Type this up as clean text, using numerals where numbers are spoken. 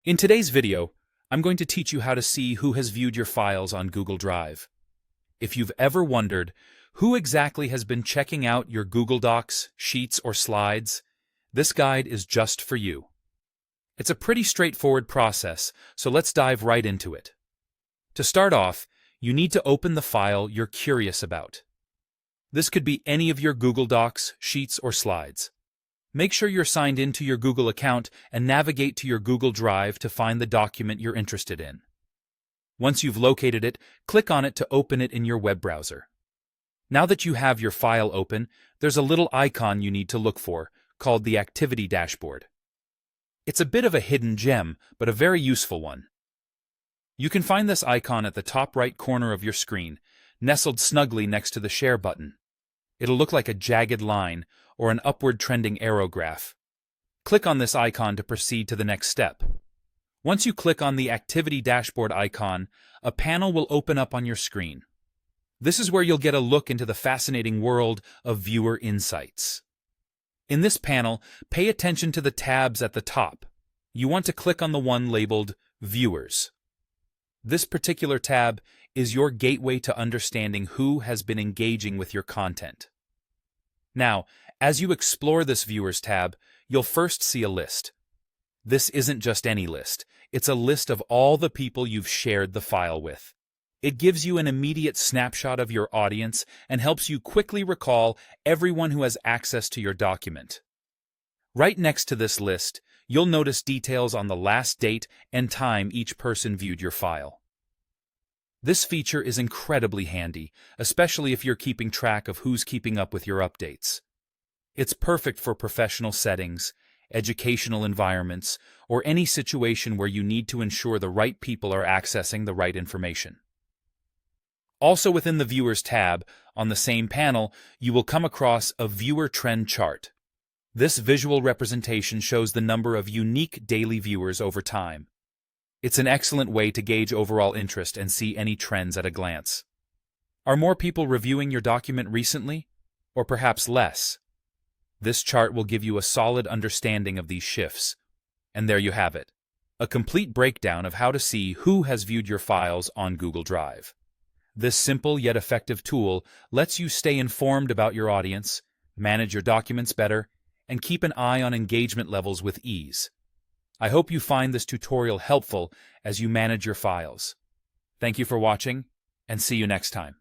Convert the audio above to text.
In today's video, I'm going to teach you how to see who has viewed your files on Google Drive. If you've ever wondered who exactly has been checking out your Google Docs, Sheets, or Slides, this guide is just for you. It's a pretty straightforward process, so let's dive right into it. To start off, you need to open the file you're curious about. This could be any of your Google Docs, Sheets, or Slides. Make sure you're signed into your Google account and navigate to your Google Drive to find the document you're interested in. Once you've located it, click on it to open it in your web browser. Now that you have your file open, there's a little icon you need to look for, called the Activity Dashboard. It's a bit of a hidden gem, but a very useful one. You can find this icon at the top right corner of your screen, nestled snugly next to the Share button. It'll look like a jagged line or an upward trending arrow graph. Click on this icon to proceed to the next step. Once you click on the Activity Dashboard icon, a panel will open up on your screen. This is where you'll get a look into the fascinating world of Viewer Insights. In this panel, pay attention to the tabs at the top. You want to click on the one labeled Viewers. This particular tab is your gateway to understanding who has been engaging with your content. Now, as you explore this Viewers tab, you'll first see a list. This isn't just any list. It's a list of all the people you've shared the file with. It gives you an immediate snapshot of your audience and helps you quickly recall everyone who has access to your document. Right next to this list, you'll notice details on the last date and time each person viewed your file. This feature is incredibly handy, especially if you're keeping track of who's keeping up with your updates. It's perfect for professional settings, educational environments, or any situation where you need to ensure the right people are accessing the right information. Also within the Viewers tab, on the same panel, you will come across a Viewer Trend Chart. This visual representation shows the number of unique daily viewers over time. It's an excellent way to gauge overall interest and see any trends at a glance. Are more people reviewing your document recently, or perhaps less? This chart will give you a solid understanding of these shifts. And there you have it, a complete breakdown of how to see who has viewed your files on Google Drive. This simple yet effective tool lets you stay informed about your audience, manage your documents better, and keep an eye on engagement levels with ease. I hope you find this tutorial helpful as you manage your files. Thank you for watching, and see you next time.